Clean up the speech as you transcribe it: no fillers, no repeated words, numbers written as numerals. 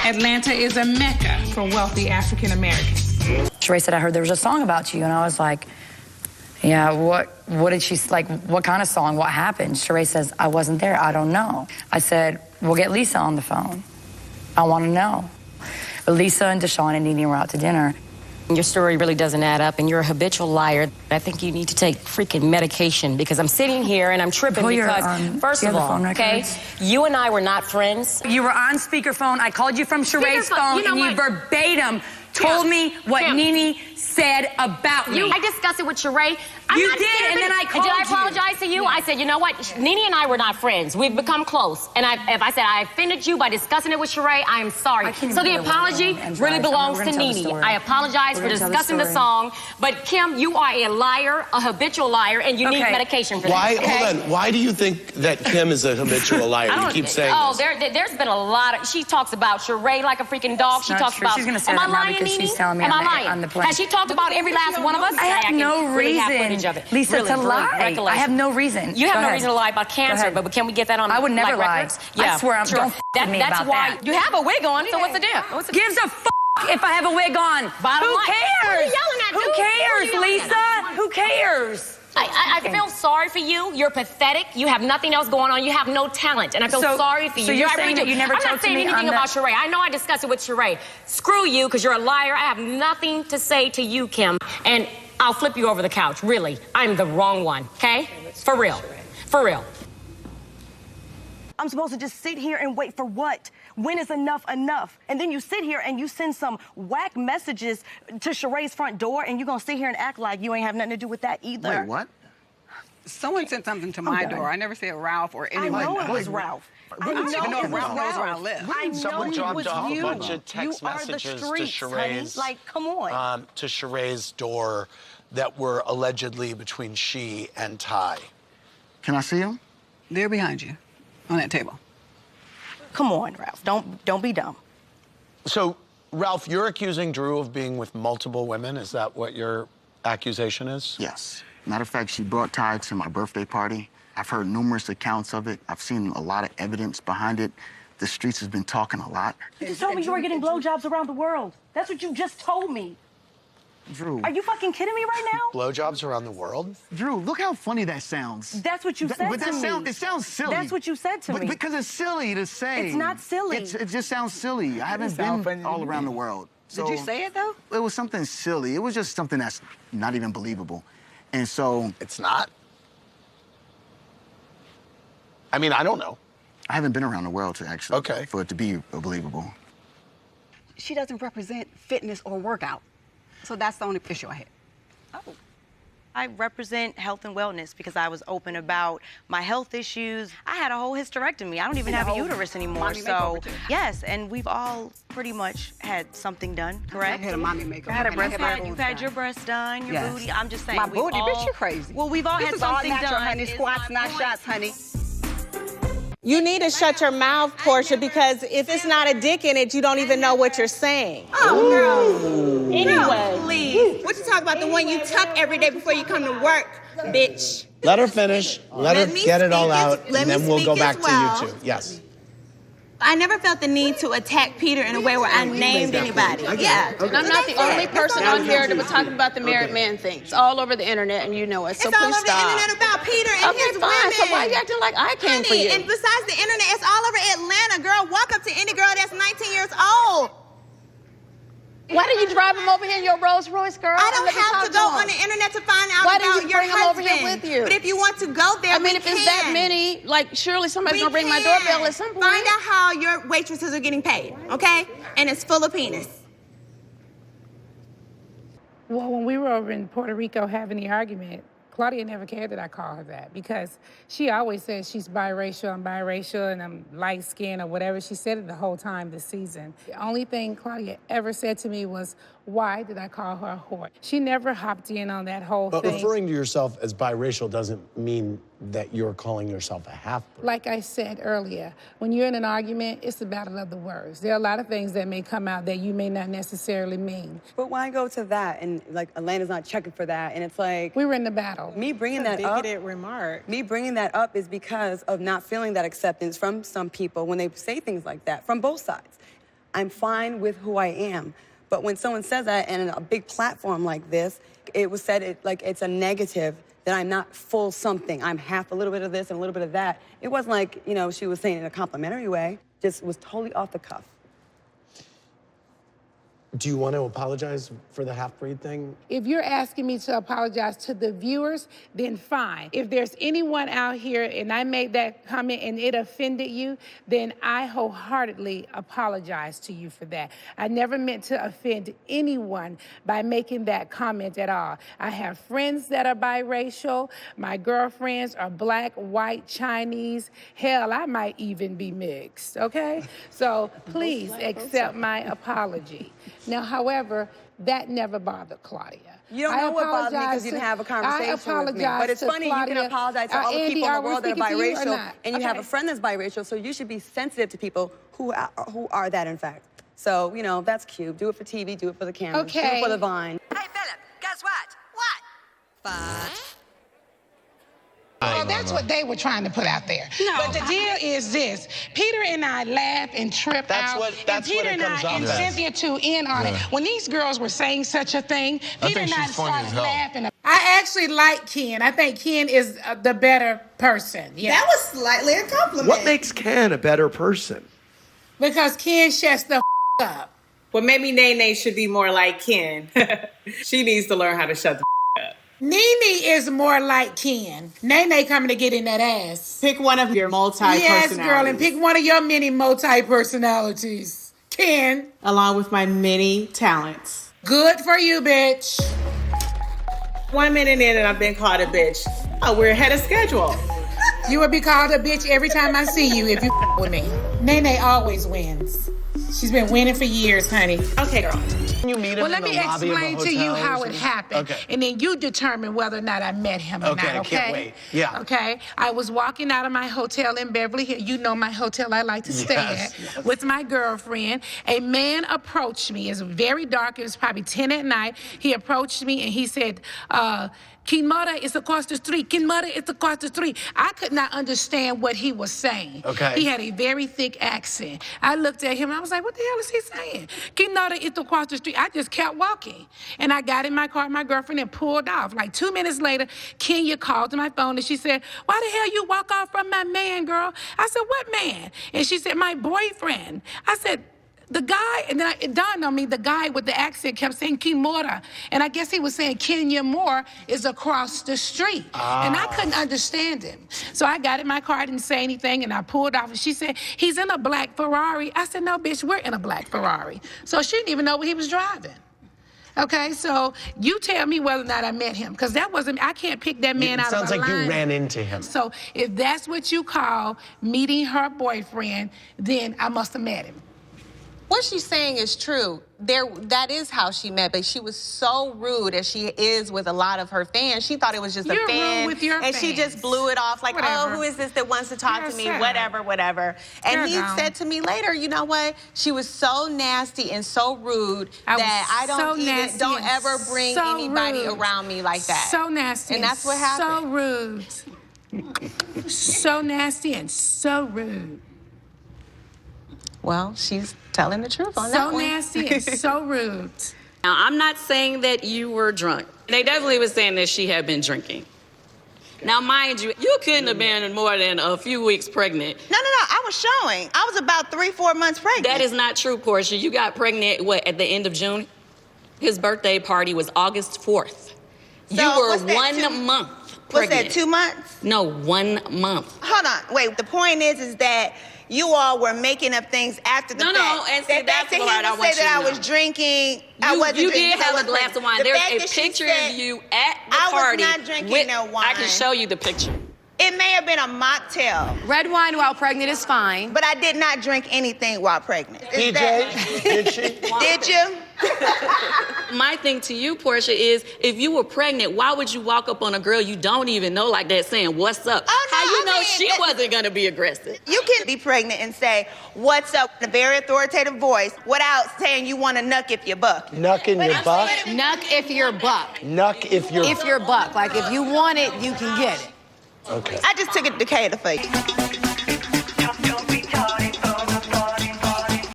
Atlanta is a mecca for wealthy African Americans. Sheree said, I heard there was a song about you, and I was like, yeah, what did she, like, what kind of song, what happened? Sheree says, I wasn't there, I don't know. I said, we'll get Lisa on the phone. I want to know. Lisa and Deshaun and Nene were out to dinner. Your story really doesn't add up, and you're a habitual liar. I think you need to take freaking medication, because I'm sitting here and I'm tripping because, first of all, okay, you and I were not friends. You were on speakerphone. I called you from Sheree's phone, and you verbatim told me what Nene said about me. I discussed it with Sheree. You did, and then I called you. Did I apologize to you? I said, you know what? Nene and I were not friends. We've become close. And if I said I offended you by discussing it with Sheree, I am sorry. So the apology really belongs to Nene. I apologize for discussing the song. But Kim, you are a liar, a habitual liar, and you need medication for that. Hold on. Why do you think that Kim is a habitual liar? You keep saying this. There's been a lot of... She talks about Sheree like a freaking dog. She talks about... She's going to say am I that now lying, because Nene? she's telling me am I on lying? The plane. Has she talked about every last one of us? I have no reason, Lisa, to lie. I have no reason. You have no reason to lie about cancer, but can we get that on? I would never lie. Yeah, I swear, don't f with me about that. You have a wig on, so what's the deal? Gives a f if I have a wig on. Bottom line. Who cares? Who cares, Lisa? Who cares? I feel sorry for you. You're pathetic. You have nothing else going on. You have no talent, and I feel sorry for you. So you're saying that you never I'm talked not saying to me anything about Sheree. I know I discussed it with Sheree. Screw you, because you're a liar. I have nothing to say to you, Kim, and I'll flip you over the couch. Really, I'm the wrong one. Okay? For real. For real. I'm supposed to just sit here and wait for what? When is enough enough? And then you sit here and you send some whack messages to Sheree's front door, and you're gonna sit here and act like you ain't have nothing to do with that either. Wait, what? Someone sent something to my door. I never said Ralph or anyone. I know it was Ralph. I know it was Ralph. Someone dropped off a bunch of text messages to Sheree's, like, come on. To Sheree's door that were allegedly between she and Ty. Can I see them? They're behind you, on that table. Come on, Ralph. Don't be dumb. So, Ralph, you're accusing Drew of being with multiple women. Is that what your accusation is? Yes. Matter of fact, she brought Ty to my birthday party. I've heard numerous accounts of it. I've seen a lot of evidence behind it. The streets has been talking a lot. You just told me you were getting blowjobs around the world. That's what you just told me. Drew. Are you fucking kidding me right now? Blowjobs around the world? Drew, look how funny that sounds. That's what you said to me. It sounds silly. That's what you said to me. Because it's silly to say. It's not silly. It just sounds silly. I haven't been all around the world. So did you say it, though? It was something silly. It was just something that's not even believable. And so... It's not? I mean, I don't know. I haven't been around the world to actually... Okay. For it to be believable. She doesn't represent fitness or workout. So that's the only issue I had. Oh. I represent health and wellness because I was open about my health issues. I had a whole hysterectomy. I don't even have a uterus anymore. So, yes, and we've all pretty much had something done, correct? I had a mommy makeover. I had a breast done. You've had your breast done, your booty. I'm just saying. My booty? Bitch, you crazy. Well, we've all had something done. Honey. Squats, not shots, honey. You need to shut your mouth, Portia, because if it's not a dick in it, you don't even know what you're saying. Oh, girl. Anyway. Please. What you talk about? The one you tuck every day before you come to work, bitch. Let her finish. Let her get it all out, and then we'll go back to you two. Yes. I never felt the need to attack Peter in a way where I named anybody. Yeah. And I'm not the only person on here that was talking about the married man thing. It's all over the internet, and you know it. So it's all please over stop. the internet about Peter and his women. So why you acting like I came for you? And besides the internet, it's all over Atlanta. Girl, walk up to any girl that's 19 years old. Why do you drive him over here in your Rolls Royce, girl? I don't have to go on the internet to find out about your husband. Why didn't you bring him over here with you? But if you want to go there, I mean, if it's that many, like, surely somebody's gonna ring my doorbell at some point. Find out how your waitresses are getting paid, okay? And it's full of penis. Well, when we were over in Puerto Rico having the argument, Claudia never cared that I call her that because she always says she's biracial, and I'm light-skinned or whatever. She said it the whole time this season. The only thing Claudia ever said to me was, why did I call her a whore? She never hopped in on that whole thing. But referring to yourself as biracial doesn't mean that you're calling yourself a half-breed. Like I said earlier, when you're in an argument, it's a battle of the words. There are a lot of things that may come out that you may not necessarily mean. But why go to that? And, like, Atlanta's not checking for that, and it's like... We were in the battle. Me bringing that up... bigoted remark. Me bringing that up is because of not feeling that acceptance from some people when they say things like that, from both sides. I'm fine with who I am. But when someone says that in a big platform like this, it was said like it's a negative, that I'm not full something. I'm half a little bit of this and a little bit of that. It wasn't like, you know, she was saying it in a complimentary way. Just was totally off the cuff. Do you want to apologize for the half-breed thing? If you're asking me to apologize to the viewers, then fine. If there's anyone out here and I made that comment and it offended you, then I wholeheartedly apologize to you for that. I never meant to offend anyone by making that comment at all. I have friends that are biracial. My girlfriends are black, white, Chinese. Hell, I might even be mixed, okay? So please accept my apology. Now, however, that never bothered Claudia. You don't know what bothered me because you didn't have a conversation with me. But it's funny, Claudia, you can apologize to all the Andy, people in the world that are biracial, and you okay. have a friend that's biracial, so you should be sensitive to people who are that, in fact. So, you know, that's cute. Do it for TV, do it for the camera, do it for the Vine. Hey, Philip, guess what? What? Fudge. Well, that's what they were trying to put out there. No. But the deal is this. Peter and I laugh and trip out. And Peter and I and Cynthia too in on it. When these girls were saying such a thing, Peter and I started laughing. I actually like Ken. I think Ken is the better person. Yeah. That was slightly a compliment. What makes Ken a better person? Because Ken shuts the up. Well, maybe Nene should be more like Ken. She needs to learn how to shut the up. Nene is more like Ken. Nene coming to get in that ass. Pick one of your multi-personalities. Yes, girl, and pick one of your many multi-personalities. Ken. Along with my many talents. Good for you, bitch. 1 minute in and I've been called a bitch. Oh, we're ahead of schedule. You would be called a bitch every time I see you if you with me. Nene always wins. She's been winning for years, honey. Okay, girl. You meet him let me explain to you how it happened. Okay. And then you determine whether or not I met him or not, okay? I can't wait. Yeah. Okay? I was walking out of my hotel in Beverly Hills. You know my hotel I like to stay at with my girlfriend. A man approached me. It's very dark. It was probably 10 at night. He approached me and he said, Kimura is across the street. Kimura is across the street. I could not understand what he was saying. Okay. He had a very thick accent. I looked at him and I was like, what the hell is he saying? Kimura is across the street. I just kept walking. And I got in my car with my girlfriend and pulled off. Like 2 minutes later, Kenya called to my phone and she said, why the hell you walk off from my man, girl? I said, what man? And she said, my boyfriend. I said, the guy, and then it dawned on me, the guy with the accent kept saying Kimura. And I guess he was saying Kenya Moore is across the street. And I couldn't understand him. So I got in my car, I didn't say anything, and I pulled off. And she said, he's in a black Ferrari. I said, no, bitch, we're in a black Ferrari. So she didn't even know what he was driving. Okay, so you tell me whether or not I met him, because that wasn't, I can't pick that man out of a line. It sounds like you ran into him. So if that's what you call meeting her boyfriend, then I must have met him. What she's saying is true. That is how she met, but she was so rude as she is with a lot of her fans. She thought it was just a fan. Rude with your and fans. She just blew it off like, Whatever. oh, who is this that wants to talk to me? Sure. Whatever, whatever. And he Sure, said to me later, you know what? She was so nasty and so rude that I don't ever bring anybody around me like that. So nasty. And that's what happened. So rude. So nasty and so rude. Well, she's telling the truth on that one. So nasty and so rude. Now, I'm not saying that you were drunk. They definitely were saying that she had been drinking. Now, mind you, you couldn't have been more than a few weeks pregnant. No, I was showing. I was about 3-4 months pregnant. That is not true, Portia. You got pregnant, at the end of June? His birthday party was August 4th. So you were 1 month pregnant. What's that, 2 months? No, 1 month. Hold on, wait. The point is that you all were making up things after the fact. No, and see, that's the part I want you to know. Say that I was drinking. I wasn't you drinking. did have a glass of wine. There's a picture of you at the party. I was not drinking no wine. I can show you the picture. It may have been a mocktail. Red wine while pregnant is fine. But I did not drink anything while pregnant. PJ, did she? Did you? My thing to you, Portia, is if you were pregnant, why would you walk up on a girl you don't even know like that saying, what's up? Oh, no, How you know she wasn't going to be aggressive? You can be pregnant and say, what's up, in a very authoritative voice, without saying you want to nuck if you're buck. Nuck in your buck? Nuck if you're buck. Nuck if you're... If you're buck. Like, if you want it, you can get it. Okay. I just took a Decatur for you.